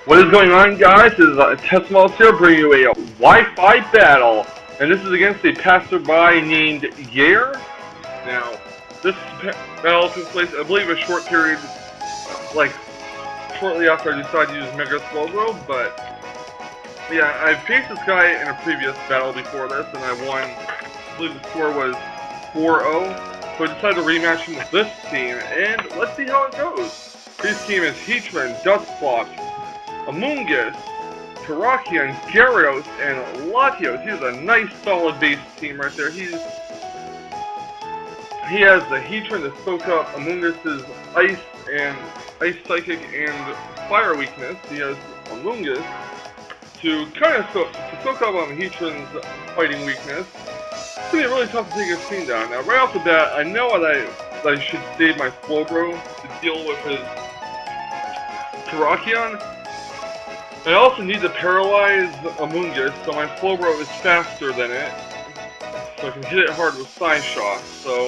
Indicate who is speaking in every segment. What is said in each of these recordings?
Speaker 1: What is going on, guys? This is Testimonials here, bringing you a Wi-Fi battle, and this is against a passerby named Yair. Now, this battle took place, I believe, a short period, like shortly after I decided to use Mega Slowbro. But yeah, I faced this guy in a previous battle before this, and I won. I believe the score was 4-0. So I decided to rematch him with this team, and let's see how it goes. His team is Heatran, Dustplot, Amoongus, Tarakian, Gyarados, and Latios. He has a nice solid base team right there. He has the Heatran to soak up Amoongus' Ice and Ice Psychic and Fire weakness. He has Amoongus to kind of soak up on Heatran's fighting weakness. It's going to be really tough to take his team down. Now, right off the bat, I know that I should save my Slowbro to deal with his Tarakion. I also need to paralyze Amoongus, so my Slowbro is faster than it, so I can hit it hard with Side Shot. So,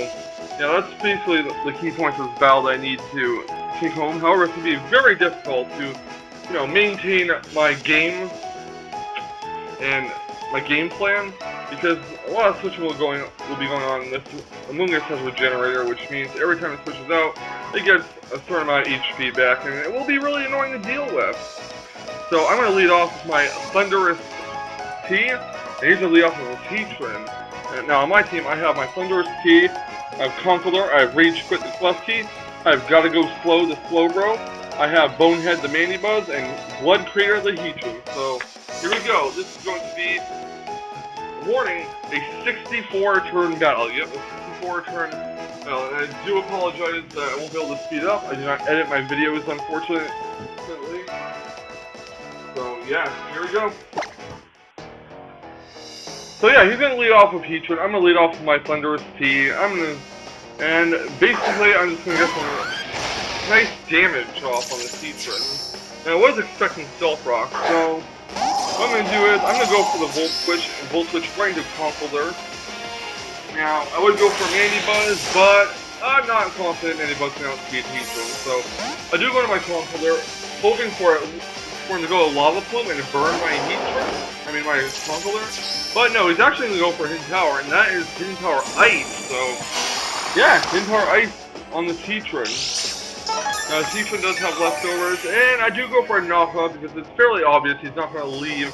Speaker 1: yeah, that's basically the key points of this battle that I need to take home. However, it's going to be very difficult to, maintain my game and my game plan, because a lot of switching will be going on. This Amoongus has a regenerator, which means every time it switches out, it gets a certain amount of HP back, and it will be really annoying to deal with. So I'm going to lead off with my Thunderous T, and he's going to lead off with his Heatran. Now on my team, I have my Thunderous T, I have Conkeldurr, I have Rage Quit the Klefki, I've Gotta Go Slow the Slowbro, I have Bonehead the Mandibuzz, and Blood Crater the Heatran. So here we go. This is going to be, warning, a 64-turn battle. Yep, a 64-turn battle. And I do apologize that I won't be able to speed up. I do not edit my videos, unfortunately. So yeah, here we go. So yeah, he's gonna lead off with Heatran. I'm gonna lead off with my Thunderous T. And basically I'm just gonna get some nice damage off on this Heatran. And I was expecting Stealth Rock, so what I'm gonna do is I'm gonna go for the Volt Switch right into Conkeldurr. Now I would go for Mandibuzz, but I'm not confident Mandibuzz can outspeed Heatran, so I do go to my Conkeldurr, hoping for him to go a Lava Plume and burn my my Conkeldurr. But no, he's actually going to go for Hidden Power, and that is Hidden Power Ice. So, yeah, Hidden Power Ice on the Heatran. Now, Heatran does have leftovers, and I do go for a knockoff because it's fairly obvious he's not going to leave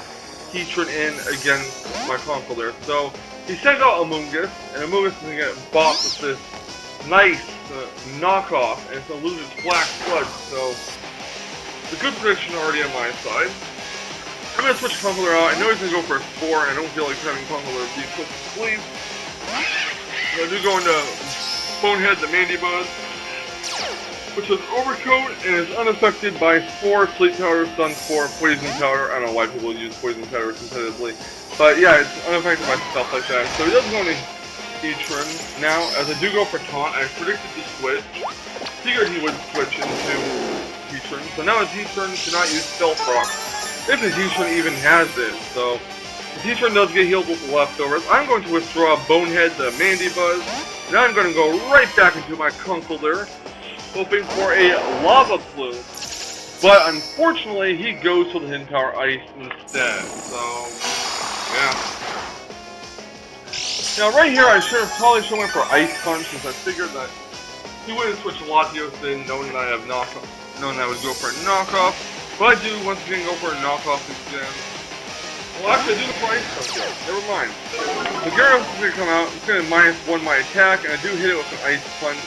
Speaker 1: Heatran in against my Conkeldurr. So, he sends out Amoongus, and Amoongus is going to get bopped with this nice knockoff, and it's going to lose its Black Sludge. So, it's a good prediction already on my side. I'm going to switch Conkeldurr out. I know he's going to go for a Spore, and I don't feel like having Conkeldurr be put to sleep. So I do go into Bonehead the Mandibuzz, which is Overcoat and is unaffected by Spore, Sleep Powder, Sun Spore, Poison Powder. I don't know why people use Poison Powder competitively. But yeah, it's unaffected by stuff like that. So he doesn't go into Heatran. Now, as I do go for Taunt, I predicted the switch. Figured he would switch into Heatran. So now his Heatran cannot use Stealth Rock, if his Heatran even has it. So his Heatran does get healed with the leftovers. I'm going to withdraw Bonehead the Mandibuzz. Now I'm going to go right back into my Conkeldurr, hoping for a Lava Plume. But unfortunately, he goes for the Hidden Power Ice instead. So yeah. Now right here, I should have probably shown him for Ice Punch, since I figured that he wouldn't switch Latios in, knowing that I have knockoff, knowing that I would go for a knockoff. But I do once again go for a knockoff again. Well, actually, I do the for Ice Punch. Never mind. The Gyarados is going to come out. It's going to -1 my attack, and I do hit it with an Ice Punch.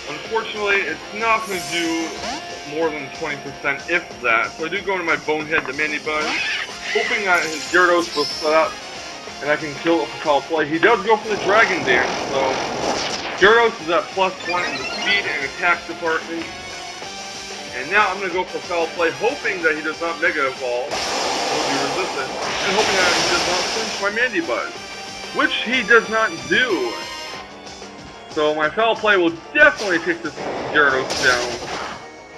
Speaker 1: Unfortunately, it's not going to do more than 20%, if that. So I do go into my Bonehead the Mandibuzz, hoping that his Gyarados will set up, and I can kill it with Foul Play. He does go for the Dragon Dance, so Gyarados is at +1 in the speed and attack department. And now I'm going to go for Foul Play, hoping that he does not Mega Evolve, will be resistant, and hoping that he does not flinch my Mandibuzz, which he does not do. So my Foul Play will definitely take this Gyarados down,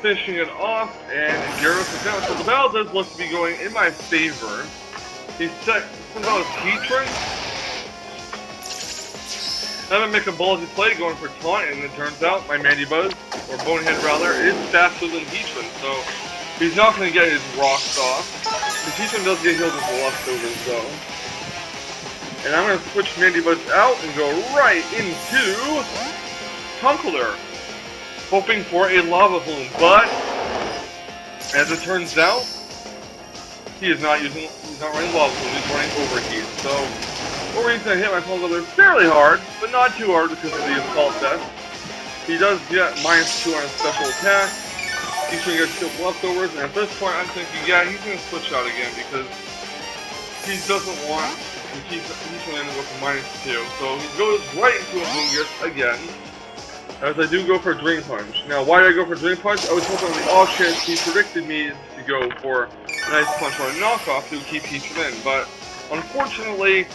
Speaker 1: finishing it off, and Gyarados is down. So the battle does look to be going in my favor. He sends out his Heatran. Then I make a ballsy play going for taunt, and it turns out my Mandibuzz, or Bonehead rather, is faster than Heatran, so he's not going to get his rocks off. Because Heatran does get healed with the leftovers though. And I'm going to switch Mandibuzz out and go right into Conkeldurr, hoping for a Lava Plume, but as it turns out, he's not running Lava Plume, he's running Overheat. So Overheat's going to hit my Conkeldurr fairly hard, but not too hard because of the Assault Vest. He does get -2 on his special attack. He's going to get killed leftovers, and at this point I'm thinking, yeah, he's going to switch out again because he doesn't want, he's going to go for -2. So he goes right into a Moongus again, as I do go for a Dream Punch. Now, why did I go for a Dream Punch? I was hoping on the off chance he predicted me to go for a nice punch on a knockoff to keep Heatran in, but unfortunately,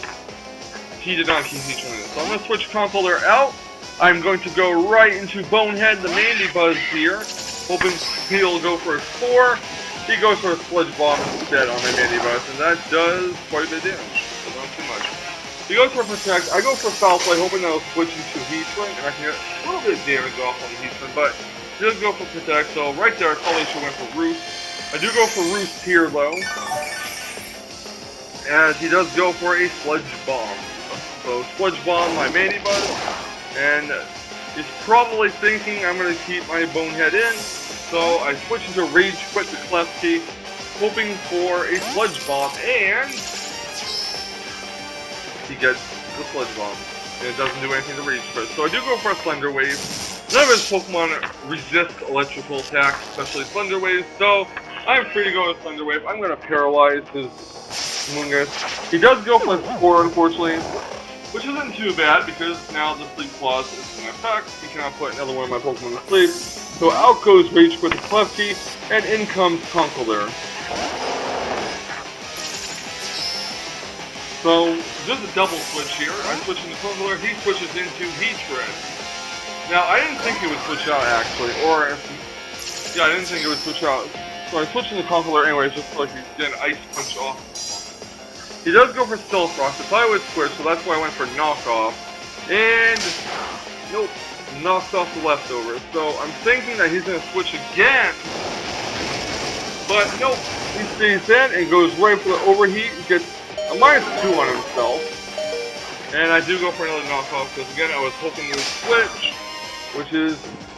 Speaker 1: he did not keep Heatran in. So I'm going to switch Conkeldurr out. I'm going to go right into Bonehead, the Mandibuzz here, hoping he'll go for a Spore. He goes for a Sludge Bomb instead on my Mandibuzz, and that does quite a bit of damage, so not too much. He goes for Protect. I go for Foul Play, hoping that I'll switch into Heatran, and I can get a little bit of damage off on the Heatran, but he does go for Protect, so right there I probably should have went for Roost. I do go for Roost here, though, as he does go for a Sludge Bomb. So Sludge Bomb my Mandibuzz, and he's probably thinking I'm going to keep my Bonehead in, so I switch into Rage Quit the Klefki, hoping for a Sludge Bomb, and he gets the Sludge Bomb, and it doesn't do anything to Rage Quit. So I do go for a Thunder Wave. None of his Pokemon resist electrical attacks, especially Thunder Wave, so I'm free to go with Thunder Wave. I'm going to paralyze his Moongus. He does go for a Spore, unfortunately, which isn't too bad because now the Sleep Clause is in effect. He cannot put another one of my Pokemon to sleep. So out goes Rage Quit the Klefki, and in comes Conkeldurr. So there's a double switch here. I switch into Conkeldurr, he switches into Heatran. Now I didn't think he would switch out actually, or yeah, I didn't think he would switch out. So I switched into Conkeldurr anyways, just so I could get an Ice Punch off. He does go for Stealth Rock. If I would switch, so that's why I went for Knockoff. And nope, knocks off the leftovers. So I'm thinking that he's going to switch again. But nope, he stays in and goes right for the Overheat. He gets a -2 on himself. And I do go for another Knockoff because again I was hoping he would switch, which is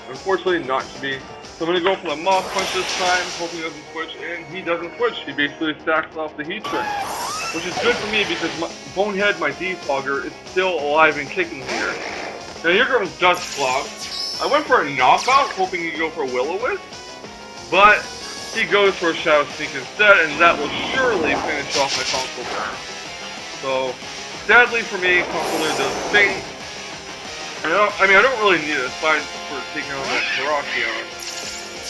Speaker 1: unfortunately not to be. So I'm going to go for the Mach Punch this time, hoping he doesn't switch, and he doesn't switch. He basically stacks off the Heatran, which is good for me because my Bonehead, my Defogger, is still alive and kicking here. Now here comes Dusclops. I went for a knockout, hoping he'd go for a Will-O-Wisp, but he goes for a Shadow Sneak instead, and that will surely finish off my Conkeldurr. So, sadly for me, Conkeldurr does faint. I don't really need it aside for taking on that Terrakion.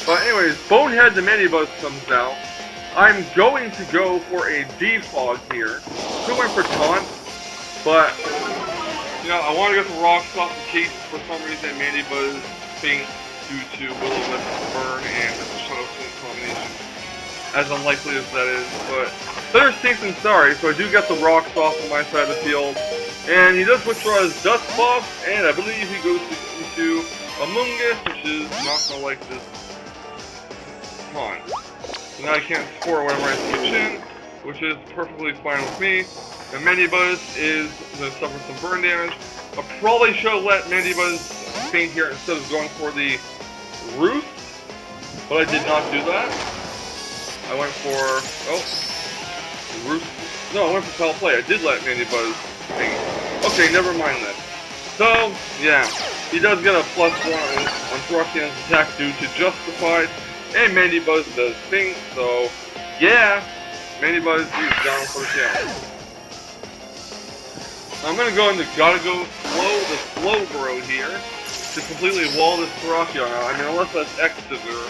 Speaker 1: But anyways, Bonehead the Mandibuzz comes out. I'm going to go for a Defog here. Still went for Taunt, but you know, I want to get the rocks off in case for some reason Mandibuzz faints due to Will-O-Wisp burn and the Shadow Sneak combination. As unlikely as that is, but better safe than sorry, so I do get the rocks off on my side of the field. And he does withdraw his Dusclops, and I believe he goes into a Moongus, which is not going to like this taunt. So now I can't score whenever I switch in, which is perfectly fine with me. And Mandibuzz is going to suffer some burn damage. I probably should have let Mandibuzz faint here instead of going for the Roost, but I did not do that. I went for, Roost. No, I went for Foul Play. I did let Mandibuzz faint. Okay, never mind that. So, yeah, he does get a +1 on Terrakion's attack due to Justified, and Mandibuzz does faint, so, yeah, Mandibuzz is down for the count. I'm going to go into Gotta Go Slow, the Slowbro here, to completely wall this Terrakion out. I mean, unless that's Exeter,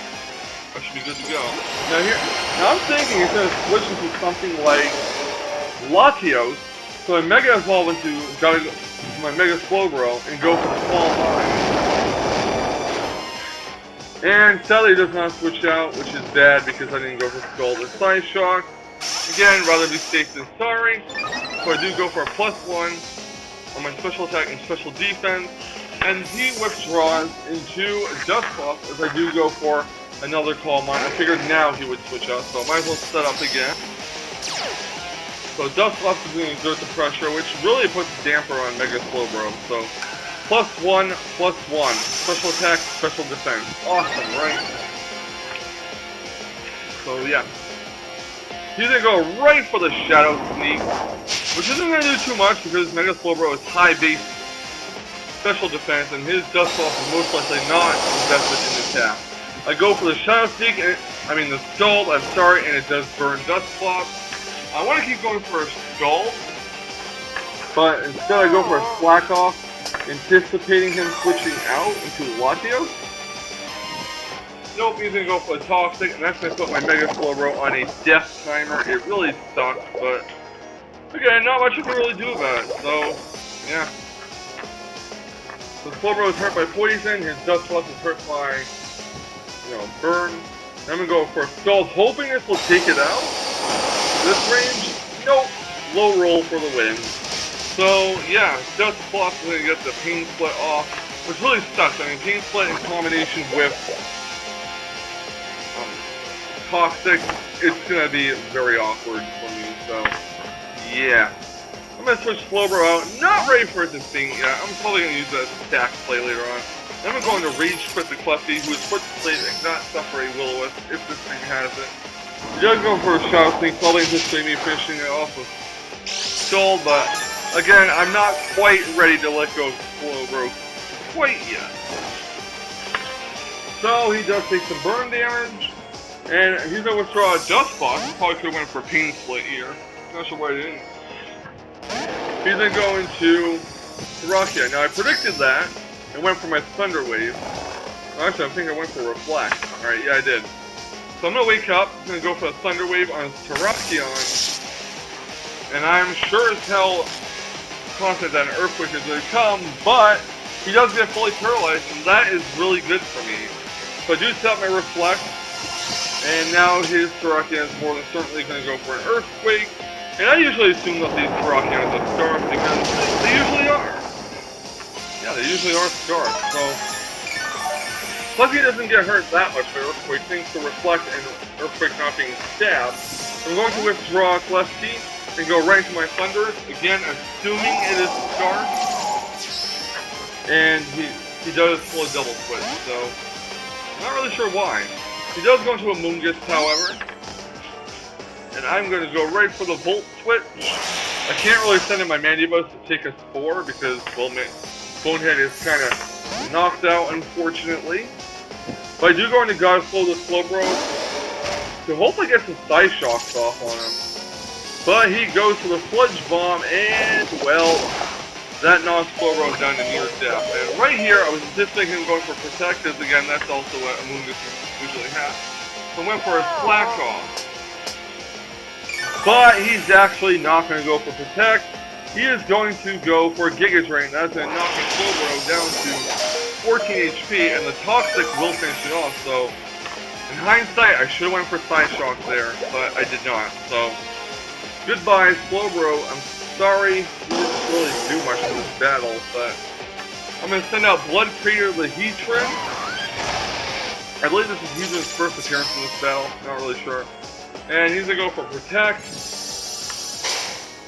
Speaker 1: I should be good to go. Now I'm thinking instead of switching to something like Latios, so I Mega Evolve into my Mega Slowbro and go for the Small Mine. And sadly it does not switch out, which is bad because I didn't go for Scald or Side Shock. Again, rather be safe than sorry. So I do go for a +1 on my special attack and special defense, and he withdraws into Dust Cloth as I do go for another Calm Mind. I figured now he would switch out, so I might as well set up again. So Dust Cloth is going to exert the pressure, which really puts a damper on Mega Slowbro. So +1, +1. Special attack, special defense. Awesome, right? So yeah. He's going to go right for the Shadow Sneak, which isn't going to do too much because Mega Slowbro is high base special defense, and his Dust Cloth is most likely not invested in attack. I go for the Shadow Sneak, and the Scald, I'm sorry, and it does burn Dust Cloth. I want to keep going for a Scald, but instead I go for a Slack Off, anticipating him switching out into Latios. Nope, he's going to go for a Toxic, and that's going to put my Mega Slowbro on a death timer. It really sucks, but again, not much you can really do about it, so yeah. So Slowbro is hurt by poison, his Dust Cloth is hurt by, burn. I'm going to go for a Scald, hoping this will take it out. This range, nope, low roll for the win. So yeah, Dust Cloth is going to get the Pain Split off, which really sucks. I mean, Pain Split in combination with Toxic, it's going to be very awkward for me, so yeah. I'm going to switch Slowbro out, not ready for it to sting yet. I'm probably going to use that stack play later on. Then I'm going to Rage Quit the Clefty, who is put to sleep and not suffer a Will-O-Wisp if this thing has it. He does go for a Shadow Sneak, probably anticipating me finishing it off with Scald, but again, I'm not quite ready to let go of Slowbro quite yet. So he does take some burn damage, and he's going to withdraw a Dust Cloth. He probably could have went for Pain Split here. Not sure why he didn't. He's then going to Therakia. Now I predicted that and went for my Thunder Wave. Actually, I think I went for Reflect. Alright, yeah I did. So I'm going to wake up, I'm going to go for a Thunder Wave on Terrakion, and I'm sure as hell confident that an Earthquake is going to come, but he does get fully paralyzed, and that is really good for me. So I do set up my Reflect, and now his Terrakion is more than certainly going to go for an Earthquake. And I usually assume that these Terrakions are Scarf because they usually are. Yeah, they usually are Scarf. So, plus he doesn't get hurt that much by Earthquake, thanks to Reflect and Earthquake not being stabbed. I'm going to withdraw Clefty and go right into my Thunders, again assuming it is Scarf. And he does pull a double switch, so I'm not really sure why. He does go into a Moongust, however. And I'm going to go right for the Volt Switch. I can't really send in my Mandibus to take a Spore because, well, Bonehead is kind of knocked out, unfortunately. But I do go into Godflow the Slowbro to hopefully get some Psy Shocks off on him. But he goes for the Sludge Bomb, and, well, that knocks Slowbro down to near death. And right here, I was anticipating him going for Protect, because again, that's also what Amoongus usually has. So I went for a Slack Off. But he's actually not going to go for Protect. He is going to go for Giga Drain. That's going to knock his Slowbro down to 14 HP, and the Toxic will finish it off. So, in hindsight, I should have went for Psy Shock there, but I did not. So, goodbye, Slowbro. I'm sorry, you didn't really do much in this battle, but I'm going to send out Blood Crater the Heatran. I believe this is Heatran's first appearance in this battle. Not really sure. And he's going to go for Protect,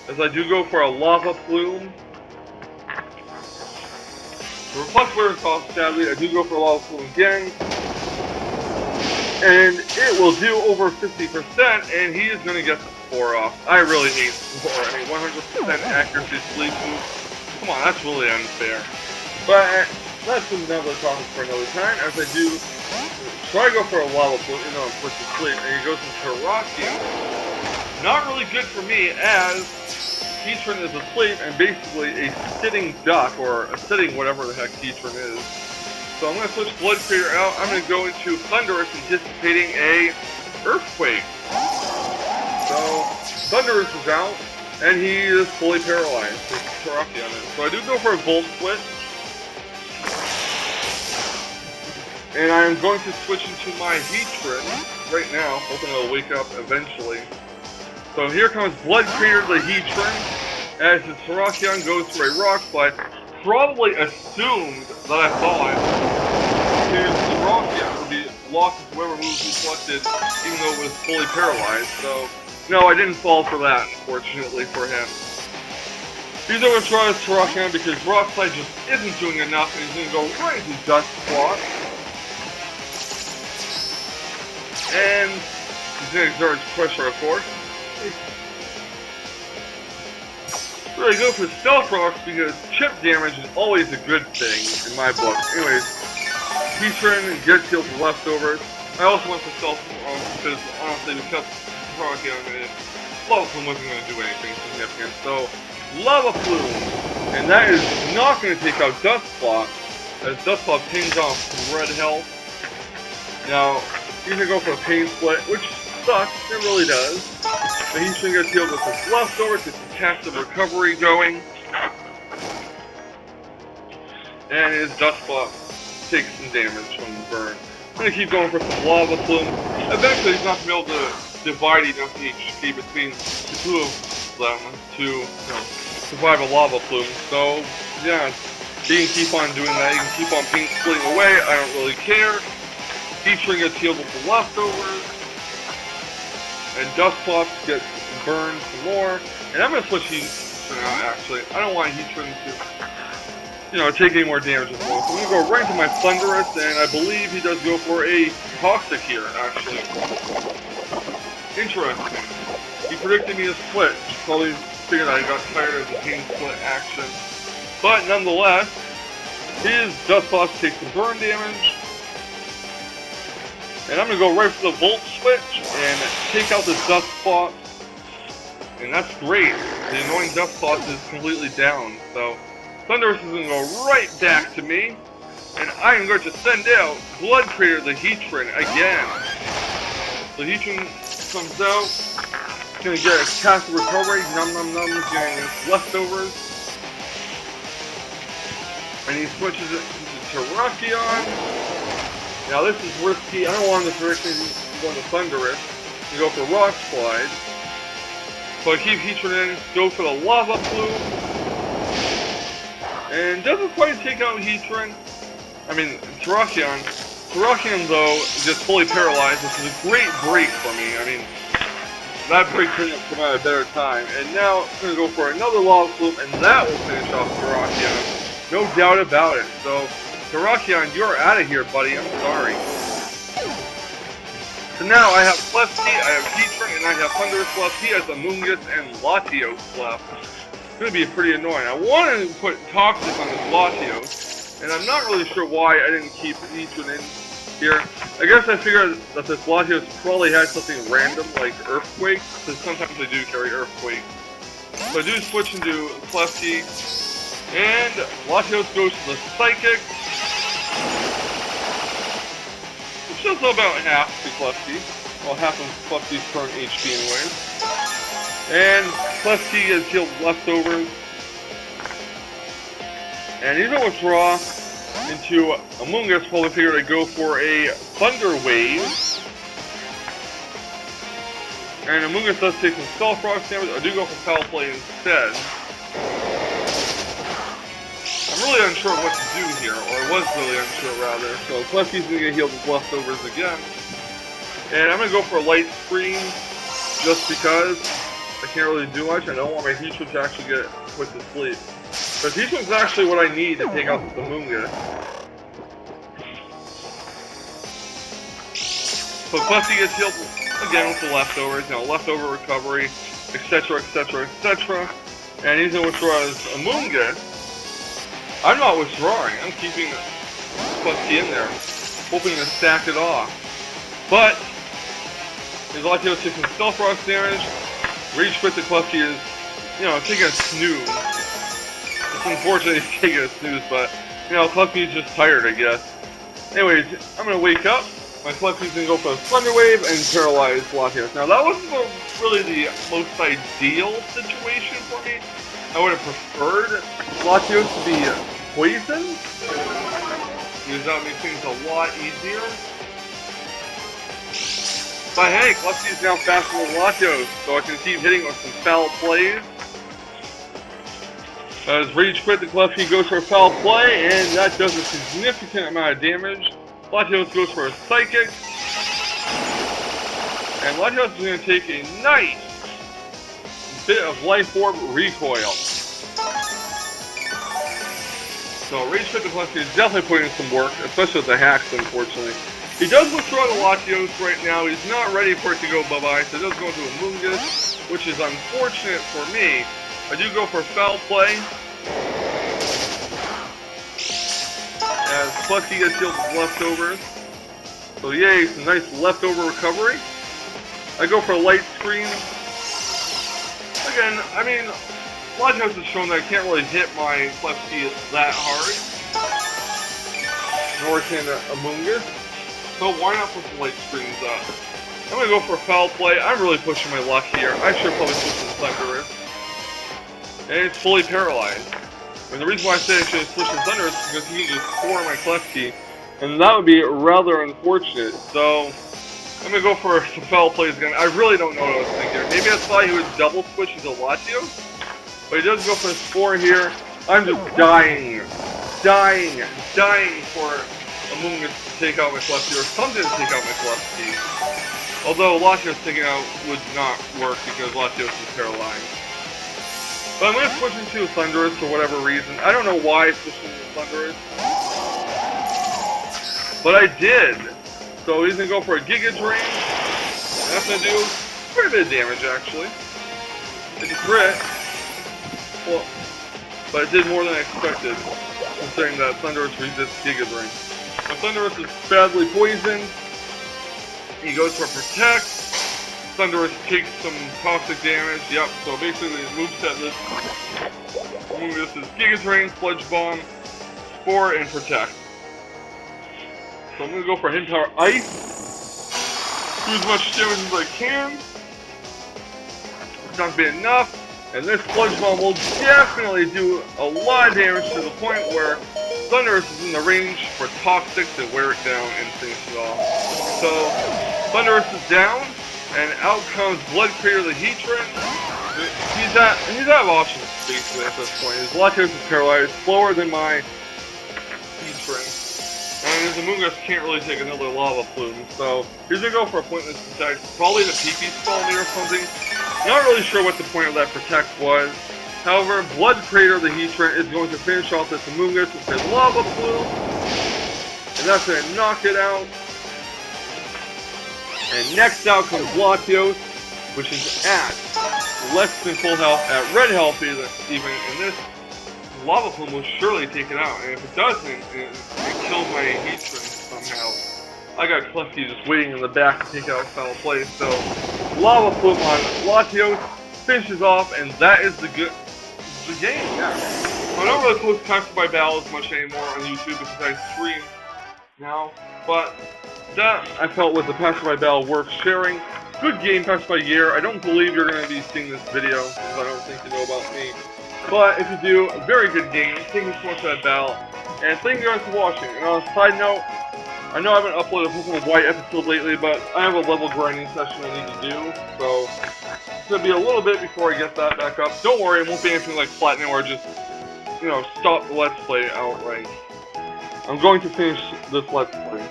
Speaker 1: as I do go for a Lava Plume. For Reflect Flare Toss, sadly, I do go for a Lava Plume again. And it will do over 50%, and he is going to get the Spore off. I really hate Spore. I mean, 100% accuracy sleep move. Come on, that's really unfair. But that's another topic for another time, as I do try to go for a Lava Plume, I'm put to sleep, and he goes into Terrakion. Not really good for me, as Heatran is asleep and basically a sitting duck, or a sitting whatever the heck Heatran is. So I'm going to switch Blood Crater out. I'm going to go into Thundurus, anticipating a Earthquake. So Thundurus is out, and he is fully paralyzed with Terrakion. So I do go for a Volt Switch. And I am going to switch into my Heatran right now, hoping it'll wake up eventually. So here comes Blood Crater the Heatran, as the Terrakion goes for a rock slide, probably assumed that I thought his Terrakion would be locked to whoever move he selected, even though it was fully paralyzed. So, no, I didn't fall for that, unfortunately, for him. He's going to try his Terrakion because rock slide just isn't doing enough, and he's going to go right into Dust Plot. And he's going to exert pressure, of course. Really go for Stealth Rocks because chip damage is always a good thing in my book. Anyways, Heatran gets healed for leftovers. I also went for Stealth Rocks because honestly, because Terrakion Lava Plume wasn't going to do anything significant. So, Lava Plume, and that is not going to take out Dust Plot, as Dust Plot pings off red health. Now, he's going to go for a Pain Split, which sucks, it really does. But he's going to get healed with his leftovers, gets his passive recovery going. And his Dust Plot takes some damage from the burn. I'm going to keep going for some Lava Plume. Eventually he's not going to be able to divide enough HP between the two of them to, survive a Lava Plume. So, yeah, he can keep on doing that. He can keep on Pain Splitting away. I don't really care. Heatran gets healed with the leftovers. And Dust Plot gets burned some more. And I'm going to switch Heatran out, actually. I don't want Heatran to, take any more damage at the moment. So I'm going to go right into my Thunderous, and I believe he does go for a Toxic here, actually. Interesting. He predicted me to split. Probably figured I got tired of the Pain Split action. But nonetheless, his Dust Plot takes some burn damage. And I'm going to go right for the Volt Switch and take out this Dust Plot. And that's great. The annoying Dust Plot is completely down. So, Thunderous is going to go right back to me. And I am going to send out Blood Crater the Heatran again. So Heatran comes out. He's going to get a passive recovery. Num num num. He's getting his leftovers. And he switches it into Terrakion. Now this is risky. I don't want him to directly go into Thunderous. You go for Rock Slide. So I keep Heatran in, go for the Lava Plume. And doesn't quite take out Heatran. I mean, Terrakion. Terrakion, though, gets fully paralyzed, which is a great break for me. I mean, that break couldn't have come at a better time. And now I'm going to go for another Lava Plume, and that will finish off Terrakion. No doubt about it. So, Terrakion, you're out of here, buddy. I'm sorry. So now I have Klefki, I have Heatran, and I have Thunderous left. He has Amoonguss and Latios left. It's going to be pretty annoying. I wanted to put Toxic on this Latios, and I'm not really sure why I didn't keep Heatran in here. I guess I figured that this Latios probably had something random like Earthquake, because sometimes they do carry Earthquake. So I do switch into Klefki, and Latios goes to the Psychic. Which does about half to Klefki. Well, half of Klefki's current HP anyways. And Klefki has healed leftovers. And he's going to withdraw into Amoonguss. Probably figured I'd go for a Thunder Wave. And Amoonguss does take some Stealth Rocks damage. I do go for Foul Play instead. I'm really unsure what to do here, or I was really unsure rather. So Klefki's going to get healed with leftovers again. And I'm going to go for a Light Screen, just because I can't really do much. I don't want my Heatran to actually get put to sleep. Because Heatran's actually what I need to take out the Amoonguss. So Klefki gets healed again with the leftovers, leftover recovery, etc, etc, etc. And he's going to withdraw his Amoonguss. I'm not withdrawing. I'm keeping Klefki in there, hoping to stack it off. But his Latios takes some Stealth Rocks damage. Rage Quit to Klefki is, taking a snooze. It's unfortunate he's taking a snooze, but Klefki's just tired, I guess. Anyways, I'm gonna wake up. My Klefki's gonna go for a Thunder Wave and paralyze Latios. Now that wasn't really the most ideal situation for me. I would have preferred Latios to be poisoned, because that would make things a lot easier. But hey, Klefki's now faster than Latios, so I can keep hitting with some foul plays. As Rage Quit, the left key goes for a foul play, and that does a significant amount of damage. Latios goes for a Psychic. And Latios is going to take a nice bit of Life Orb recoil. So Rage Quit, the left key is definitely putting in some work, especially with the hacks, unfortunately. He does withdraw the Latios right now. He's not ready for it to go bye-bye, so he does go into a Moongus, which is unfortunate for me. I do go for foul play. As Clutchy gets healed with leftovers. So yay, some nice leftover recovery. I go for a light screen. Again, I mean, Latios has shown that I can't really hit my Clutchy that hard. Nor can a Moongus. So why not put some light screens up? I'm going to go for a foul play. I'm really pushing my luck here. I should probably switch to the Thunderous. And it's fully paralyzed. And the reason why I say I should switch to Thunderous is because he can just score my Klefki. And that would be rather unfortunate. So I'm going to go for some foul plays again. I really don't know what I was thinking. Maybe I thought he would double switch into Latios. But he does go for a score here. I'm just dying for Amoongus to take out my Klefki, or something to take out my Klefki. Although Latios taking out would not work because Latios is paralyzed. But I'm going to switch into a Thunderous for whatever reason. I don't know why I switched into Thunderous. But I did. So he's going to go for a Giga Drain. That's going to do quite a bit of damage, actually. It's a crit. Well, but it did more than I expected, considering that Thunderous resists Giga Drain. My Thunderous is badly poisoned. He goes for Protect. Thunderous takes some toxic damage. Yep, so basically the moveset this is Giga Drain, Sludge Bomb, Spore, and Protect. So I'm going to go for Hidden Power Ice. Do as much damage as I can. It's not been enough. And this Sludge Bomb will definitely do a lot of damage to the point where Thunderous is in the range for Toxic to wear it down and finish it off. So Thunderous is down. And out comes Blood Crater the Heatran. He's out of options, basically, at this point. His Latios is paralyzed, slower than my Heatran. And his Amoongus can't really take another Lava Plume, so he's going to go for a pointless Protect. Probably the PP spell me or something. Not really sure what the point of that Protect was. However, Blood Crater the Heatran is going to finish off this Amoongus with his Lava Plume. And that's going to knock it out. And next out comes Latios, which is at less than full health, at red health even, and this Lava Plume will surely take it out. And if it doesn't, it kills my Heatran somehow. I got Klefki just waiting in the back to take out final play, so Lava Plume on Latios finishes off, and that is the game, yeah. I don't really post Passerby battles much anymore on YouTube because I stream now, but that, I felt, was the Passerby battle worth sharing. Good game, Passerby Yair. I don't believe you're going to be seeing this video, because I don't think you know about me. But if you do, a very good game. Thank you so much for that battle. And thank you guys for watching. And on a side note, I know I haven't uploaded a Pokemon White episode lately, but I have a level grinding session I need to do. So, it's going to be a little bit before I get that back up. Don't worry, it won't be anything like Platinum where I just, you know, stop the Let's Play outright. I'm going to finish this Let's Play.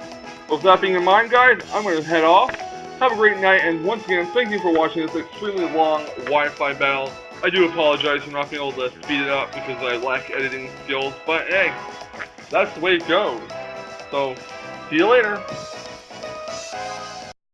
Speaker 1: With that being in mind, guys, I'm going to head off. Have a great night, and once again, thank you for watching this extremely long Wi-Fi battle. I do apologize for not being able to speed it up because I lack editing skills, but hey, that's the way it goes. So, see you later.